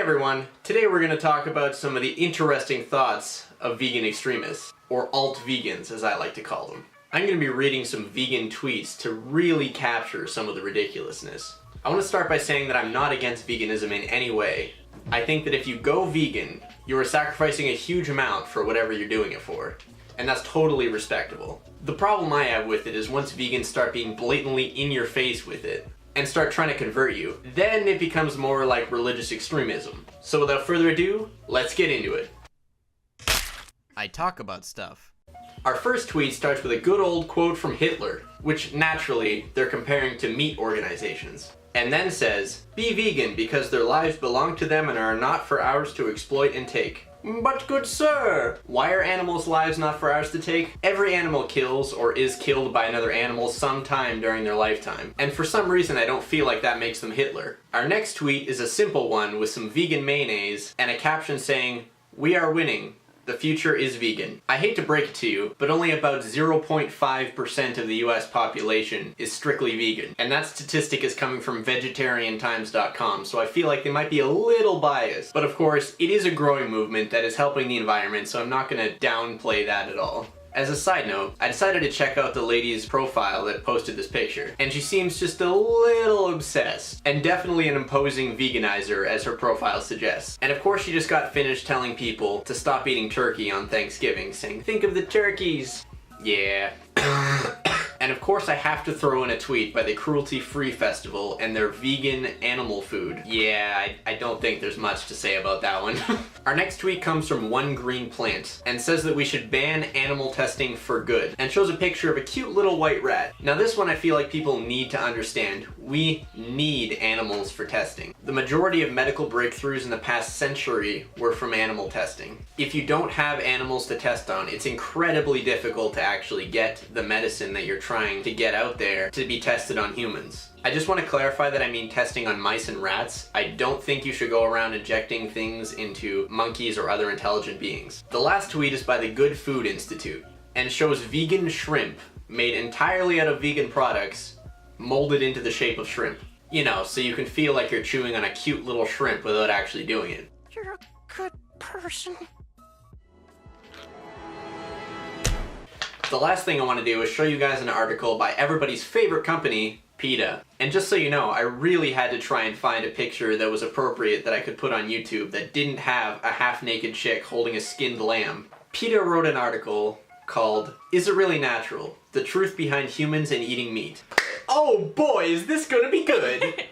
everyone, today we're going to talk about some of the interesting thoughts of vegan extremists, or alt-vegans as I like to call them. I'm going to be reading some vegan tweets to really capture some of the ridiculousness. I want to start by saying that I'm not against veganism in any way. I think that if you go vegan, you are sacrificing a huge amount for whatever you're doing it for. And that's totally respectable. The problem I have with it is once vegans start being blatantly in your face with it, and start trying to convert you, then it becomes more like religious extremism. So without further ado, let's get into it. I talk about stuff. Our first tweet starts with a good old quote from Hitler, which naturally they're comparing to meat organizations, and then says, "Be vegan because their lives belong to them and are not for ours to exploit and take." But good sir, why are animals' lives not for ours to take? Every animal kills or is killed by another animal sometime during their lifetime. And for some reason I don't feel like that makes them Hitler. Our next tweet is a simple one with some vegan mayonnaise and a caption saying, "We are winning. The future is vegan." I hate to break it to you, but only about 0.5% of the US population is strictly vegan. And that statistic is coming from vegetariantimes.com, so I feel like they might be a little biased. But of course, it is a growing movement that is helping the environment, so I'm not going to downplay that at all. As a side note, I decided to check out the lady's profile that posted this picture, and she seems just a little obsessed, and definitely an imposing veganizer as her profile suggests. And of course she just got finished telling people to stop eating turkey on Thanksgiving, saying, "Think of the turkeys." Yeah. And of course I have to throw in a tweet by the Cruelty Free Festival and their vegan animal food. Yeah, I don't think there's much to say about that one. Our next tweet comes from One Green Plant and says that we should ban animal testing for good, and shows a picture of a cute little white rat. Now this one I feel like people need to understand. We need animals for testing. The majority of medical breakthroughs in the past century were from animal testing. If you don't have animals to test on, it's incredibly difficult to actually get the medicine that you're trying to get out there to be tested on humans. I just want to clarify that I mean testing on mice and rats. I don't think you should go around injecting things into monkeys or other intelligent beings. The last tweet is by the Good Food Institute and shows vegan shrimp made entirely out of vegan products molded into the shape of shrimp. You know, so you can feel like you're chewing on a cute little shrimp without actually doing it. You're a good person. The last thing I want to do is show you guys an article by everybody's favorite company, PETA. And just so you know, I really had to try and find a picture that was appropriate that I could put on YouTube that didn't have a half-naked chick holding a skinned lamb. PETA wrote an article called, "Is It Really Natural? The Truth Behind Humans and Eating Meat." Oh boy, is this gonna be good!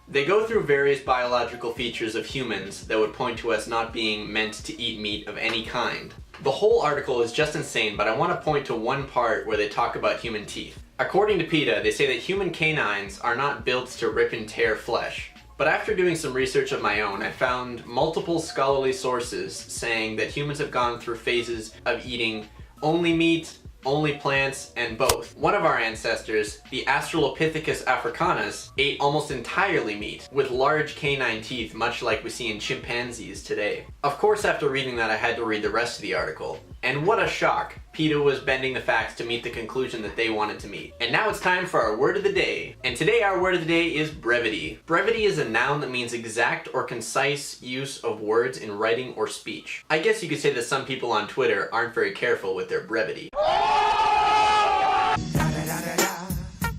They go through various biological features of humans that would point to us not being meant to eat meat of any kind. The whole article is just insane, but I want to point to one part where they talk about human teeth. According to PETA, they say that human canines are not built to rip and tear flesh. But after doing some research of my own, I found multiple scholarly sources saying that humans have gone through phases of eating only meat, only plants, and both. One of our ancestors, the Australopithecus africanus, ate almost entirely meat, with large canine teeth much like we see in chimpanzees today. Of course, after reading that I had to read the rest of the article. And what a shock! PETA was bending the facts to meet the conclusion that they wanted to meet. And now it's time for our word of the day. And today our word of the day is brevity. Brevity is a noun that means exact or concise use of words in writing or speech. I guess you could say that some people on Twitter aren't very careful with their brevity.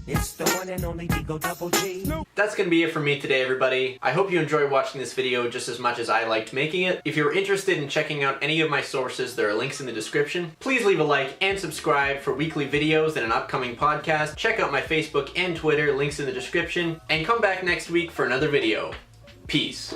It's the one and only Digo Double G. That's gonna be it for me today, everybody. I hope you enjoyed watching this video just as much as I liked making it. If you're interested in checking out any of my sources, there are links in the description. Please leave a like and subscribe for weekly videos and an upcoming podcast. Check out my Facebook and Twitter, links in the description. And come back next week for another video. Peace.